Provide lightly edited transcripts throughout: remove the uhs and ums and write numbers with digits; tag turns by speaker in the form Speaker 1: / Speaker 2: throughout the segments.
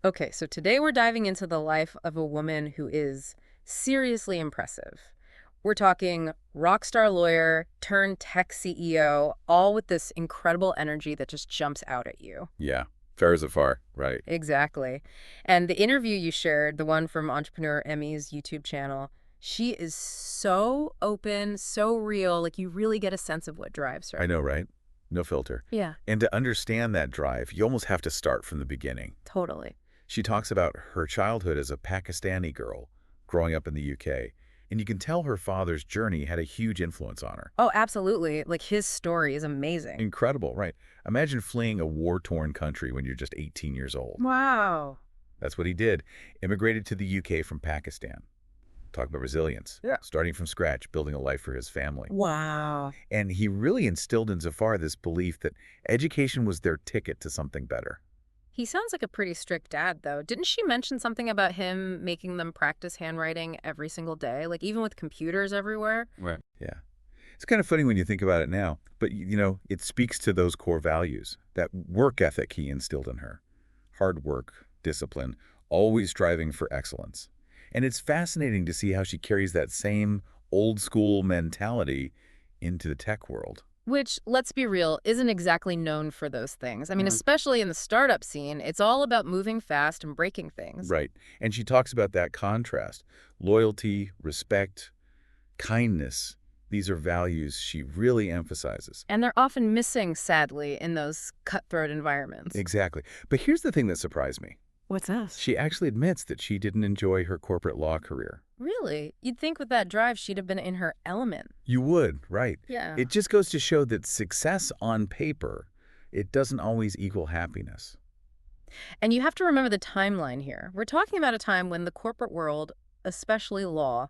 Speaker 1: Okay, so today we're diving into the life of a woman who is seriously impressive. We're talking rock star lawyer turned tech CEO, all with this incredible energy that just jumps out at you.
Speaker 2: Yeah. Farah Zafar, right.
Speaker 1: Exactly. And the interview you shared, the one from Entrepreneur Emmy's YouTube channel, she is so open, so real, like you really get a sense of what drives
Speaker 2: I
Speaker 1: her.
Speaker 2: know, right? No filter.
Speaker 1: Yeah,
Speaker 2: And to understand that drive, you almost have to start from the beginning.
Speaker 1: totally.
Speaker 2: She talks about her childhood as a Pakistani girl growing up in the UK, and you can tell her father's journey had a huge influence on her.
Speaker 1: Oh, absolutely. Like his story is amazing.
Speaker 2: Incredible, right? Imagine fleeing a war-torn country when you're just 18 years old.
Speaker 1: Wow.
Speaker 2: That's what he did. Immigrated to the UK from Pakistan. Talk about resilience.
Speaker 1: Yeah.
Speaker 2: Starting from scratch, building a life for his family.
Speaker 1: Wow.
Speaker 2: And he really instilled in Zafar this belief that education was their ticket to something better.
Speaker 1: He sounds like a pretty strict dad, though. Didn't she mention something about him making them practice handwriting every single day, like even with computers everywhere?
Speaker 2: Right. Yeah. It's kind of funny when you think about it now, but it speaks to those core values, that work ethic he instilled in her. Hard work, discipline, always striving for excellence. And it's fascinating to see how she carries that same old school mentality into the tech world.
Speaker 1: Which, let's be real, isn't exactly known for those things. I mean,
Speaker 2: Mm.
Speaker 1: especially in the startup scene, it's all about moving fast and breaking things.
Speaker 2: Right. And she talks about that contrast. Loyalty, respect, kindness. These are values she really emphasizes.
Speaker 1: And they're often missing, sadly, in those cutthroat environments.
Speaker 2: Exactly. But here's the thing that surprised me.
Speaker 1: What's this?
Speaker 2: She actually admits that she didn't enjoy her corporate law career.
Speaker 1: Really? You'd think with that drive she'd have been in her element.
Speaker 2: You would, right.
Speaker 1: Yeah.
Speaker 2: It just goes to show that success on paper, it doesn't always equal happiness.
Speaker 1: And you have to remember the timeline here. We're talking about a time when the corporate world, especially law,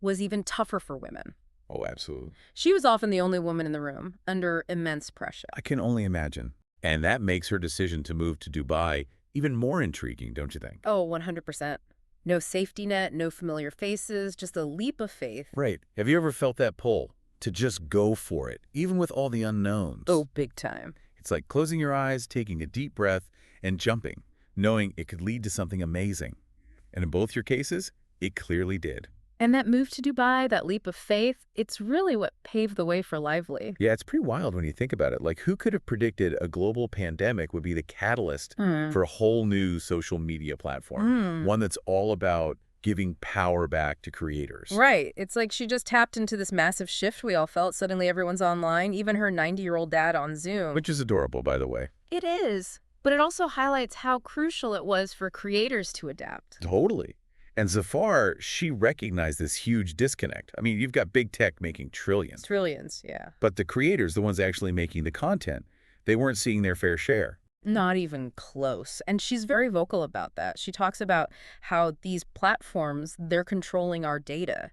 Speaker 1: was even tougher for women.
Speaker 2: Oh, absolutely.
Speaker 1: She was often the only woman in the room, under immense pressure.
Speaker 2: I can only imagine. And that makes her decision to move to Dubai even more intriguing, don't you think?
Speaker 1: Oh, 100%. No safety net, no familiar faces, just a leap of faith.
Speaker 2: Right. Have you ever felt that pull to just go for it, even with all the unknowns?
Speaker 1: Oh, big time.
Speaker 2: It's like closing your eyes, taking a deep breath, and jumping, knowing it could lead to something amazing. And in both your cases, it clearly did.
Speaker 1: And that move to Dubai, that leap of faith, it's really what paved the way for Lively.
Speaker 2: Yeah, it's pretty wild when you think about it. Like, who could have predicted a global pandemic would be the catalyst for a whole new social media platform? One that's all about giving power back to creators.
Speaker 1: Right. It's like she just tapped into this massive shift we all felt. Suddenly everyone's online, even her 90-year-old dad on Zoom.
Speaker 2: Which is adorable, by the way.
Speaker 1: It is. But it also highlights how crucial it was for creators to adapt.
Speaker 2: Totally. And Zafar, she recognized this huge disconnect. I mean, you've got big tech making trillions,
Speaker 1: Trillions, yeah.
Speaker 2: but the creators, the ones actually making the content, they weren't seeing their fair share.
Speaker 1: Not even close. And she's very vocal about that. She talks about how these platforms, they're controlling our data,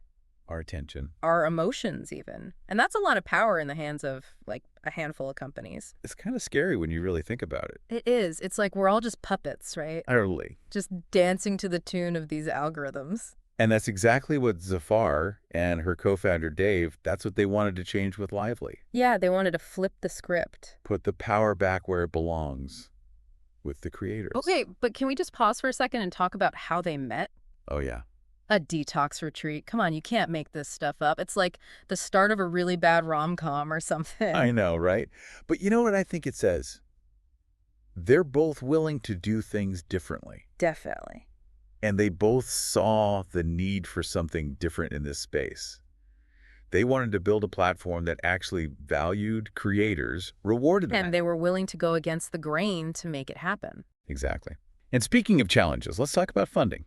Speaker 2: Our attention.
Speaker 1: our emotions even. And that's a lot of power in the hands of, like, a handful of companies.
Speaker 2: It's kind of scary when you really think about it.
Speaker 1: It is. It's like we're all just puppets, right?
Speaker 2: Utterly.
Speaker 1: Just dancing to the tune of these algorithms.
Speaker 2: And that's exactly what Zafar and her co-founder Dave, that's what they wanted to change with Lively.
Speaker 1: Yeah, they wanted to flip the script.
Speaker 2: Put the power back where it belongs, with the creators.
Speaker 1: Okay, but can we just pause for a second and talk about how they met?
Speaker 2: Oh, yeah.
Speaker 1: A detox retreat. Come on, you can't make this stuff up. It's like the start of a really bad rom-com or something.
Speaker 2: I know, right? But you know what I think it says? They're both willing to do things differently.
Speaker 1: Definitely.
Speaker 2: And they both saw the need for something different in this space. They wanted to build a platform that actually valued creators, rewarded them.
Speaker 1: And they were willing to go against the grain to make it happen.
Speaker 2: Exactly. And speaking of challenges, let's talk about funding.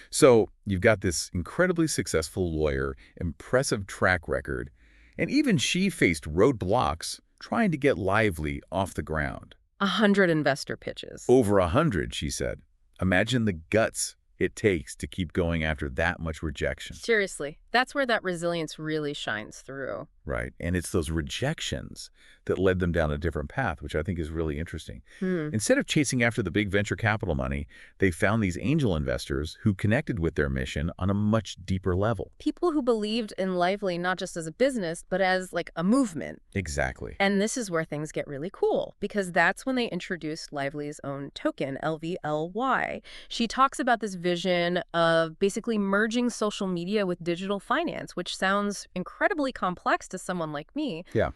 Speaker 2: So you've got this incredibly successful lawyer, impressive track record, and even she faced roadblocks trying to get Lively off the ground.
Speaker 1: 100 investor pitches.
Speaker 2: Over 100, she said. Imagine the guts it takes to keep going after that much rejection.
Speaker 1: Seriously, that's where that resilience really shines through.
Speaker 2: right? And it's those rejections that led them down a different path, which I think is really interesting.
Speaker 1: Hmm.
Speaker 2: Instead of chasing after the big venture capital money, they found these angel investors who connected with their mission on a much deeper level.
Speaker 1: People who believed in Lively not just as a business, but as like a movement.
Speaker 2: Exactly.
Speaker 1: And this is where things get really cool, because that's when they introduced Lively's own token, LVLY. She talks about this vision of basically merging social media with digital finance, which sounds incredibly complex to someone like me.
Speaker 2: Yeah.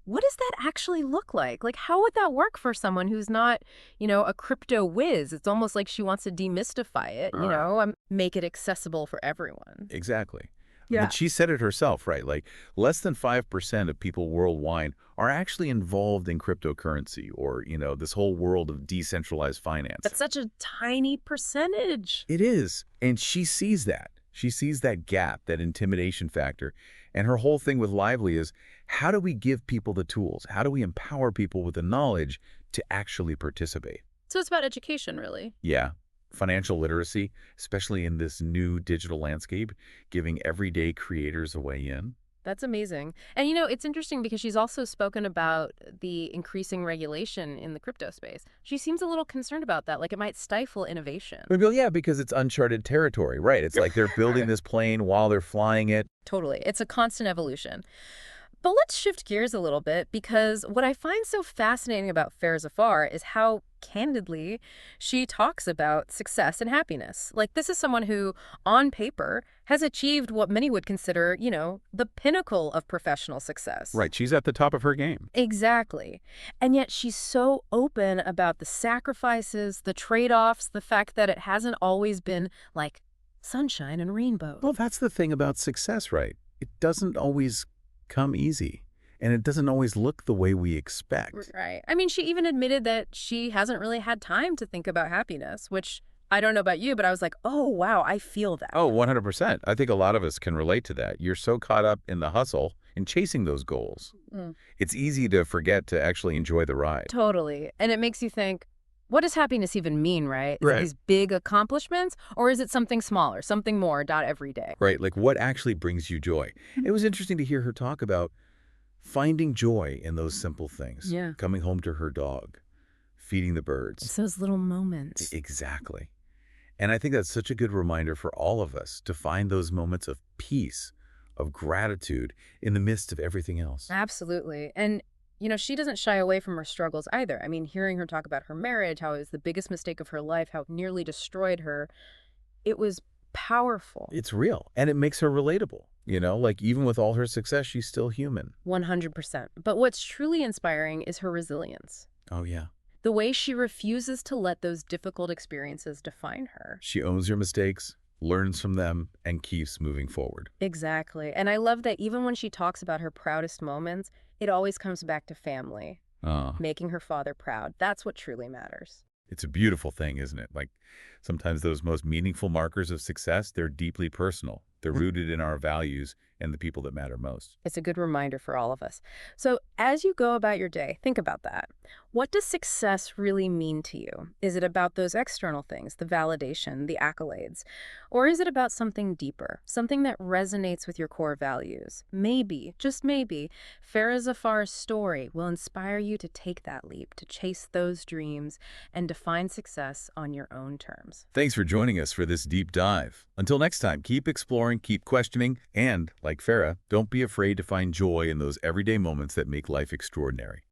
Speaker 1: What does that actually look like? Like, how would that work for someone who's not, a crypto whiz? It's almost like she wants to demystify it, make it accessible for everyone.
Speaker 2: Exactly.
Speaker 1: Yeah.
Speaker 2: But she said it herself, right? Like less than 5% of people worldwide are actually involved in cryptocurrency or, this whole world of decentralized finance.
Speaker 1: That's such a tiny percentage.
Speaker 2: It is. And she sees that. She sees that gap, that intimidation factor. And her whole thing with Lively is, how do we give people the tools? How do we empower people with the knowledge to actually participate?
Speaker 1: So it's about education, really.
Speaker 2: Yeah. Financial literacy, especially in this new digital landscape, giving everyday creators a way in.
Speaker 1: That's amazing. And it's interesting because she's also spoken about the increasing regulation in the crypto space. She seems a little concerned about that, like it might stifle innovation.
Speaker 2: Well, yeah, because it's uncharted territory, right? It's like they're building this plane while they're flying it.
Speaker 1: Totally. It's a constant evolution. But let's shift gears a little bit, because what I find so fascinating about Farah Zafar is how candidly she talks about success and happiness. Like, this is someone who, on paper, has achieved what many would consider, the pinnacle of professional success.
Speaker 2: Right, she's at the top of her game.
Speaker 1: Exactly. And yet she's so open about the sacrifices, the trade-offs, the fact that it hasn't always been like sunshine and rainbows.
Speaker 2: Well, that's the thing about success, right? It doesn't always come easy, and it doesn't always look the way we expect.
Speaker 1: Right. I mean, she even admitted that she hasn't really had time to think about happiness, which I don't know about you, but I was like, oh, wow, I feel that.
Speaker 2: Oh, 100%. I think a lot of us can relate to that. You're so caught up in the hustle and chasing those goals.
Speaker 1: Mm.
Speaker 2: It's easy to forget to actually enjoy the ride.
Speaker 1: Totally. And it makes you think, what does happiness even mean, right? Is it
Speaker 2: Right.
Speaker 1: these big accomplishments, or is it something smaller, something more, dot every day?
Speaker 2: Right, like what actually brings you joy? It was interesting to hear her talk about finding joy in those simple things.
Speaker 1: Yeah.
Speaker 2: Coming home to her dog, feeding the
Speaker 1: It's
Speaker 2: birds.
Speaker 1: those little moments.
Speaker 2: Exactly. And I think that's such a good reminder for all of us to find those moments of peace, of gratitude in the midst of everything else.
Speaker 1: Absolutely. And, she doesn't shy away from her struggles either. I mean, hearing her talk about her marriage, how it was the biggest mistake of her life, how it nearly destroyed her, it was powerful.
Speaker 2: It's real, and it makes her relatable. Like even with all her success, she's still human.
Speaker 1: 100%. But what's truly inspiring is her resilience.
Speaker 2: Oh, yeah.
Speaker 1: The way she refuses to let those difficult experiences define her.
Speaker 2: She owns her mistakes, learns from them, and keeps moving forward.
Speaker 1: Exactly. And I love that even when she talks about her proudest moments, it always comes back to family,
Speaker 2: Ah.
Speaker 1: making her father proud. That's what truly matters.
Speaker 2: It's a beautiful thing, isn't it? Like sometimes those most meaningful markers of success, they're deeply personal. They're rooted in our values and the people that matter most.
Speaker 1: It's a good reminder for all of us. So as you go about your day, think about that. What does success really mean to you? Is it about those external things, the validation, the accolades? Or is it about something deeper, something that resonates with your core values? Maybe, just maybe, Farah Zafar's story will inspire you to take that leap, to chase those dreams, and define success on your own terms.
Speaker 2: Thanks for joining us for this deep dive. Until next time, keep exploring, keep questioning, and, like Farah, don't be afraid to find joy in those everyday moments that make life extraordinary.